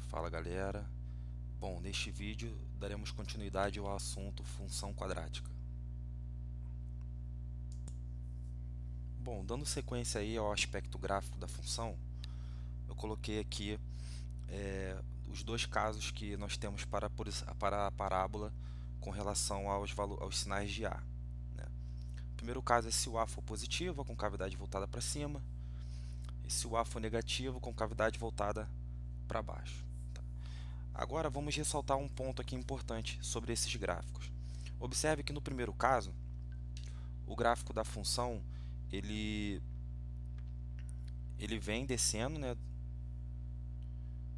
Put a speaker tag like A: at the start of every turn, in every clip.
A: Fala galera, bom, neste vídeo daremos continuidade ao assunto função quadrática. Bom, dando sequência aí ao aspecto gráfico da função, eu coloquei aqui os dois casos que nós temos para a parábola com relação aos sinais de A, né? O primeiro caso é se o A for positivo, com cavidade voltada para cima, e se o A for negativo, com cavidade voltada para baixo. Agora vamos ressaltar um ponto aqui importante sobre esses gráficos. Observe que no primeiro caso, o gráfico da função ele vem descendo, né?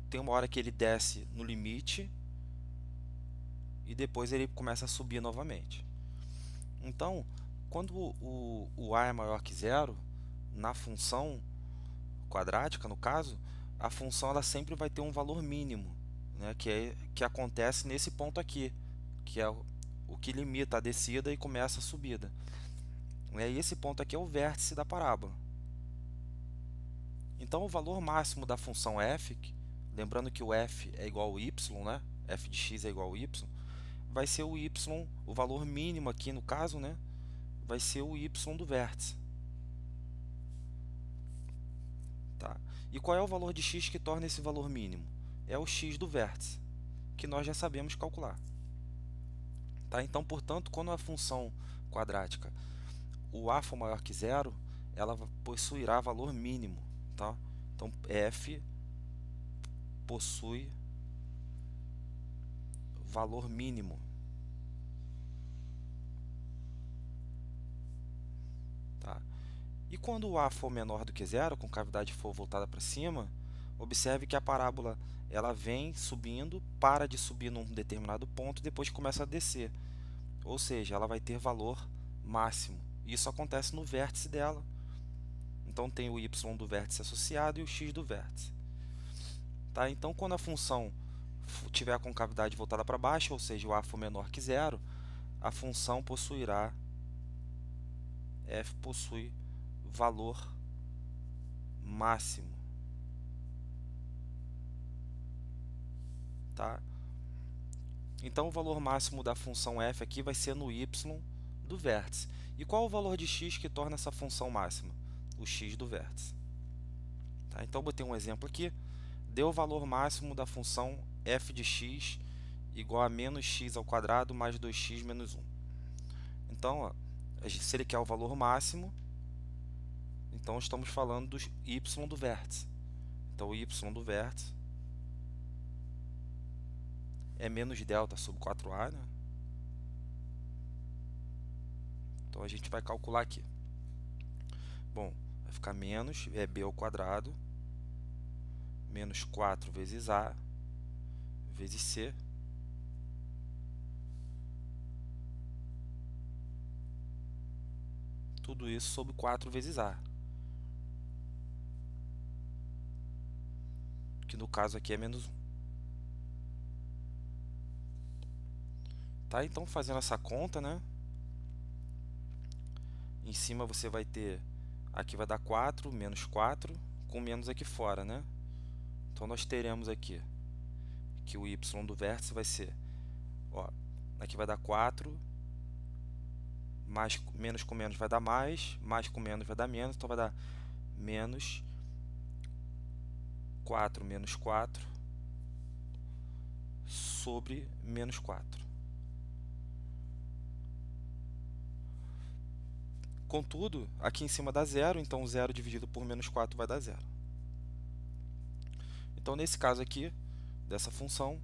A: Tem uma hora que ele desce no limite e depois ele começa a subir novamente. Então, quando o a é maior que zero, na função quadrática, no caso, a função ela sempre vai ter um valor mínimo, né? Que acontece nesse ponto aqui, que é o que limita a descida e começa a subida. E esse ponto aqui é o vértice da parábola. Então, o valor máximo da função f, lembrando que o f é igual ao y, né? F de x é igual ao y, vai ser o y, o valor mínimo aqui no caso, né? Vai ser o y do vértice. Tá? E qual é o valor de x que torna esse valor mínimo? É o x do vértice, que nós já sabemos calcular. Tá? Então, portanto, quando a função quadrática o a for maior que zero, ela possuirá valor mínimo. Tá? Então, f possui valor mínimo. Tá? E quando o a for menor do que zero, com cavidade for voltada para cima, observe que a parábola ela vem subindo, para de subir num determinado ponto e depois começa a descer. Ou seja, ela vai ter valor máximo. Isso acontece no vértice dela. Então tem o y do vértice associado e o x do vértice. Tá? Então quando a função tiver com cavidade voltada para baixo, ou seja, o a for menor que zero, a função possuirá, f possui valor máximo. Tá? Então o valor máximo da função f aqui vai ser no y do vértice. E qual o valor de x que torna essa função máxima? O x do vértice. Tá? Então eu botei um exemplo aqui. Deu o valor máximo da função f de x igual a menos x ao quadrado mais 2x menos 1. Então, ó, se ele quer o valor máximo, então estamos falando do y do vértice. Então o y do vértice é menos delta sobre 4a, né? Então a gente vai calcular aqui. Bom, vai ficar menos b ao quadrado menos 4 vezes a vezes c tudo isso sobre 4 vezes a, que no caso aqui é menos 1. Tá? Então fazendo essa conta, né? Em cima você vai ter, aqui vai dar 4, menos 4, com menos aqui fora, né? Então nós teremos aqui que o y do vértice vai ser, ó, aqui vai dar 4, menos com menos vai dar mais com menos vai dar menos, então vai dar menos 4 menos 4 sobre menos 4. Contudo, aqui em cima dá zero, então 0 dividido por menos 4 vai dar zero. Então, nesse caso aqui, dessa função,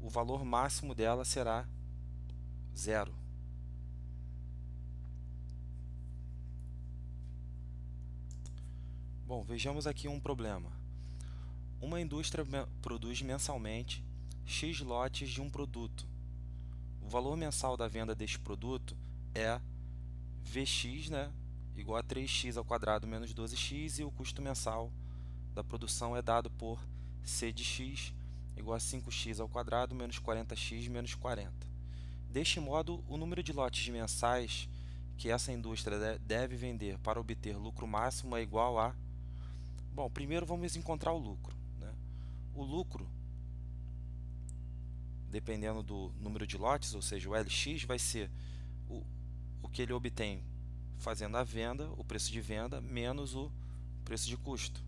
A: o valor máximo dela será zero. Bom, vejamos aqui um problema. Uma indústria produz mensalmente X lotes de um produto. O valor mensal da venda deste produto é Vx, né, igual a 3x ao quadrado menos 12x, e o custo mensal da produção é dado por C de x igual a 5x ao quadrado menos 40x menos 40. Deste modo, o número de lotes mensais que essa indústria deve vender para obter lucro máximo é igual a... Bom, primeiro vamos encontrar o lucro, né? O lucro dependendo do número de lotes, ou seja, o LX vai ser o que ele obtém fazendo a venda, o preço de venda, menos o preço de custo.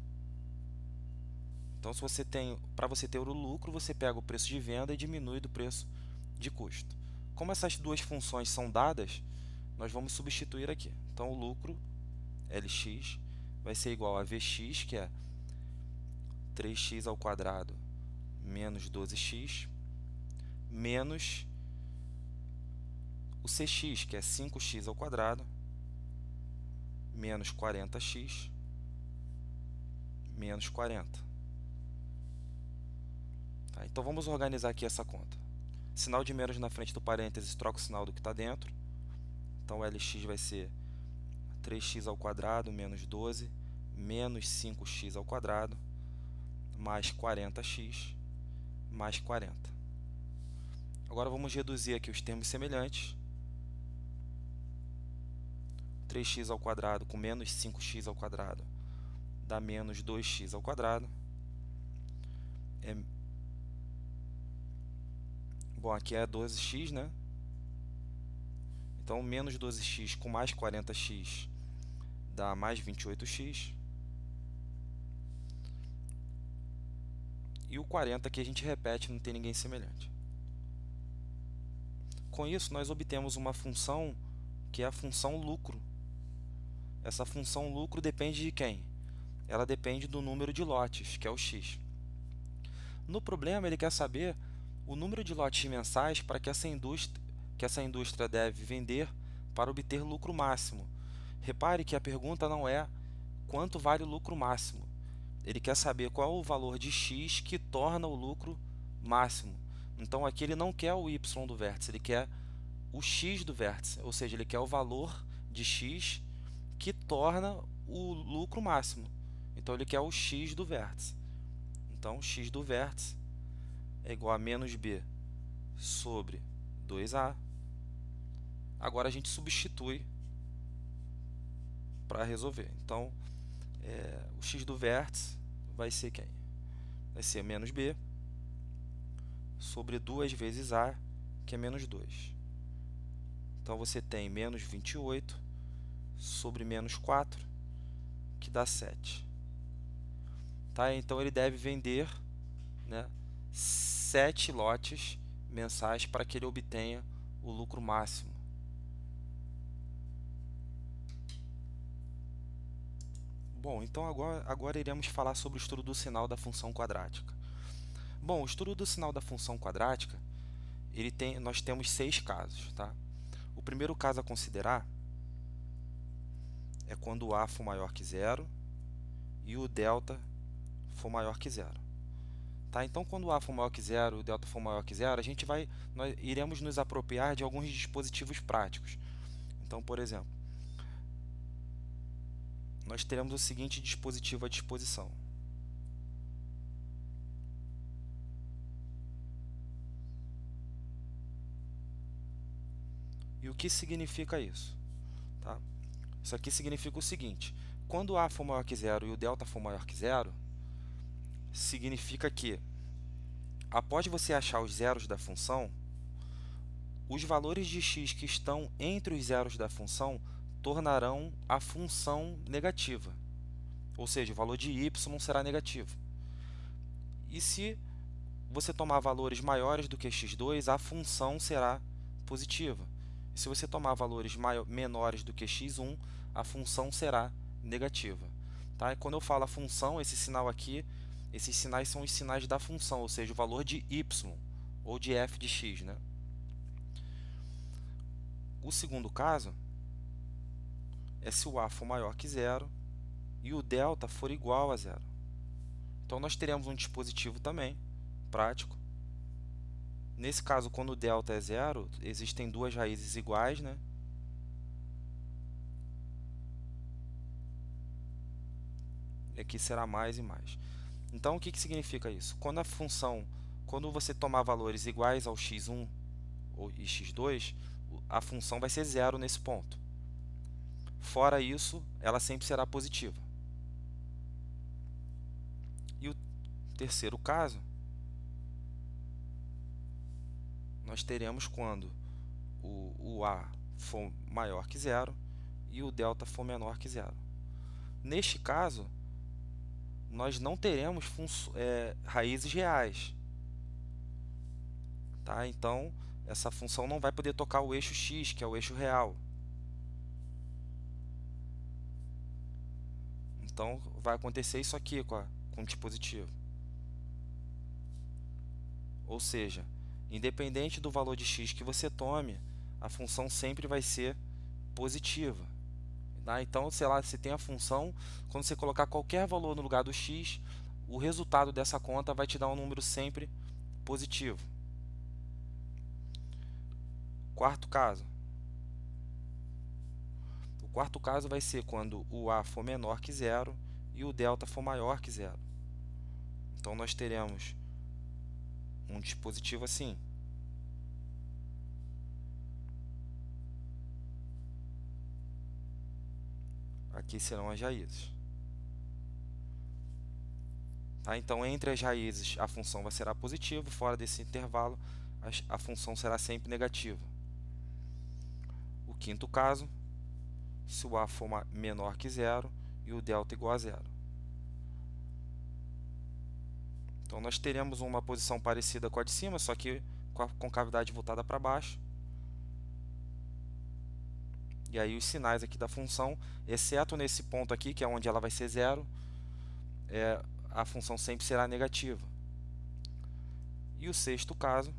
A: Então, para você ter o lucro, você pega o preço de venda e diminui do preço de custo. Como essas duas funções são dadas, nós vamos substituir aqui. Então, o lucro, LX, vai ser igual a VX, que é 3x ao quadrado menos 12x, menos o CX, que é 5x ao quadrado, menos 40x, menos 40. Tá? Então, vamos organizar aqui essa conta. Sinal de menos na frente do parênteses, troca o sinal do que está dentro. Então, o LX vai ser 3x ao quadrado menos 12, menos 5x ao quadrado, mais 40x, mais 40. Agora, vamos reduzir aqui os termos semelhantes. 3x ao quadrado com menos 5x ao quadrado dá menos 2x ao quadrado. Bom, aqui é 12x, né? Então, menos 12x com mais 40x dá mais 28x. E o 40 aqui a gente repete, não tem ninguém semelhante. Com isso, nós obtemos uma função que é a função lucro. Essa função lucro depende de quem? Ela depende do número de lotes, que é o x. No problema, ele quer saber o número de lotes mensais para que essa indústria deve vender para obter lucro máximo. Repare que a pergunta não é quanto vale o lucro máximo. Ele quer saber qual é o valor de x que torna o lucro máximo. Então, aqui ele não quer o y do vértice, ele quer o x do vértice, ou seja, ele quer o valor de x que torna o lucro máximo. Então, ele quer o x do vértice. Então, x do vértice é igual a menos b sobre 2a. Agora, a gente substitui para resolver. Então, o x do vértice vai ser quem? Vai ser menos b sobre 2 vezes a, que é menos 2. Então, você tem menos 28 sobre menos 4, que dá 7. Tá? Então, ele deve vender, né, 7 lotes mensais para que ele obtenha o lucro máximo. Bom, então agora iremos falar sobre o estudo do sinal da função quadrática. Bom, o estudo do sinal da função quadrática, nós temos 6 casos. Tá? O primeiro caso a considerar é quando o a for maior que zero e o delta for maior que zero. Tá? Então, quando o a for maior que zero e o delta for maior que zero, nós iremos nos apropriar de alguns dispositivos práticos. Então, por exemplo, nós teremos o seguinte dispositivo à disposição. E o que significa isso? Tá? Isso aqui significa o seguinte: quando o a for maior que zero e o delta for maior que zero, significa que, após você achar os zeros da função, os valores de x que estão entre os zeros da função tornarão a função negativa. Ou seja, o valor de y será negativo. E se você tomar valores maiores do que x2, a função será positiva. E se você tomar valores menores do que x1, a função será negativa. Tá? E quando eu falo a função, esse sinal aqui, esses sinais são os sinais da função, ou seja, o valor de y, ou de f de x. Né? O segundo caso é se o a for maior que zero e o delta for igual a zero. Então, nós teremos um dispositivo também prático. Nesse caso, quando o delta é zero, existem duas raízes iguais, né? E aqui será mais e mais. Então, o que significa isso? Quando você tomar valores iguais ao x1 e x2, a função vai ser zero nesse ponto. Fora isso, ela sempre será positiva. E o terceiro caso nós teremos quando o A for maior que zero e o delta for menor que zero. Neste caso, nós não teremos raízes reais. Tá? Então, essa função não vai poder tocar o eixo x, que é o eixo real. Então, vai acontecer isso aqui com o dispositivo. Ou seja, independente do valor de x que você tome, a função sempre vai ser positiva. Tá? Então, sei lá, se tem a função, quando você colocar qualquer valor no lugar do x, o resultado dessa conta vai te dar um número sempre positivo. Quarto caso. O quarto caso vai ser quando o A for menor que zero e o delta for maior que zero. Então, nós teremos um dispositivo assim. Aqui serão as raízes. Tá? Então, entre as raízes, a função será positiva, fora desse intervalo, a função será sempre negativa. O quinto caso, se o A for menor que zero e o delta igual a zero. Então, nós teremos uma posição parecida com a de cima, só que com a concavidade voltada para baixo. E aí os sinais aqui da função, exceto nesse ponto aqui, que é onde ela vai ser zero, a função sempre será negativa. E o sexto caso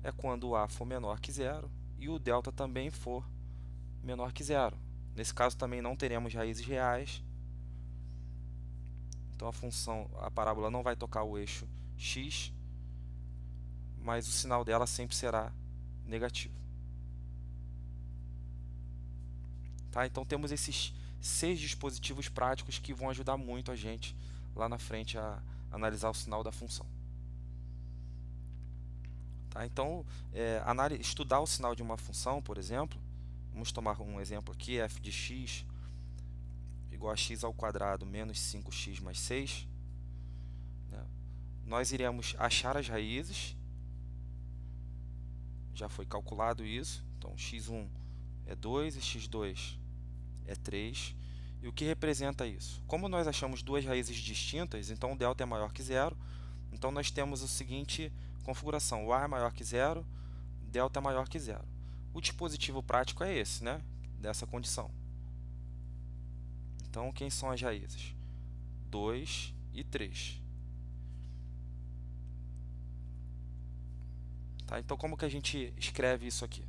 A: é quando o A for menor que zero e o delta também for menor que zero. Nesse caso também não teremos raízes reais. Então a parábola não vai tocar o eixo x, mas o sinal dela sempre será negativo. Tá? Então temos esses 6 dispositivos práticos que vão ajudar muito a gente lá na frente a analisar o sinal da função. Tá? Então, estudar o sinal de uma função, por exemplo, vamos tomar um exemplo aqui, f de x igual a x ao quadrado menos 5x mais 6. Né? Nós iremos achar as raízes, já foi calculado isso, então x1 é 2 e x2 é 3. E o que representa isso? Como nós achamos duas raízes distintas, então o delta é maior que zero, então nós temos a seguinte configuração: o A é maior que zero, delta é maior que zero. O dispositivo prático é esse, né? Dessa condição. Então, quem são as raízes? 2 e 3. Tá? Então, como que a gente escreve isso aqui?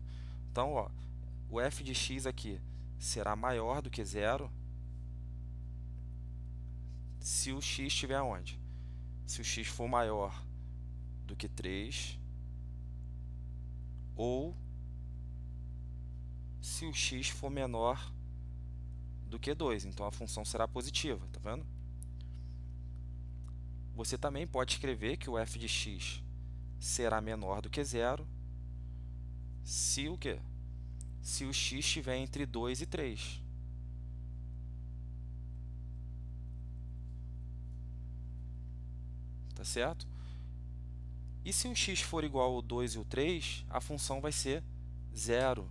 A: Então, ó, o f de x aqui será maior do que zero se o x estiver onde? Se o x for maior do que 3 ou se o x for menor do que 2. Então, a função será positiva, tá vendo? Você também pode escrever que o f de x será menor do que zero se o quê? Se o x estiver entre 2 e 3. Tá certo? E se o x for igual ao 2 e o 3, a função vai ser zero.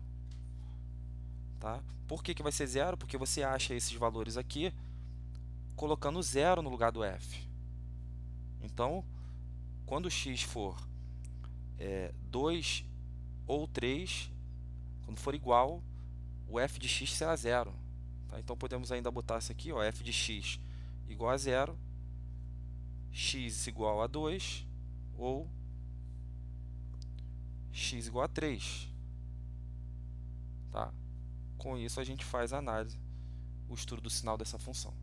A: Tá? Por que vai ser zero? Porque você acha esses valores aqui colocando zero no lugar do f. Então, quando o x for 2 ou 3, quando for igual, o f de x será zero. Tá? Então, podemos ainda botar isso aqui, ó, f de x igual a zero, x igual a 2 ou x igual a 3. Tá? Com isso, a gente faz a análise, o estudo do sinal dessa função.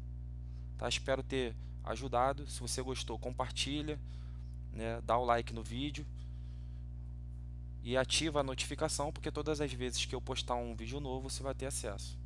A: Tá? Espero ter ajudado. Se você gostou, compartilha, né? Dá o like no vídeo e ativa a notificação, porque todas as vezes que eu postar um vídeo novo, você vai ter acesso.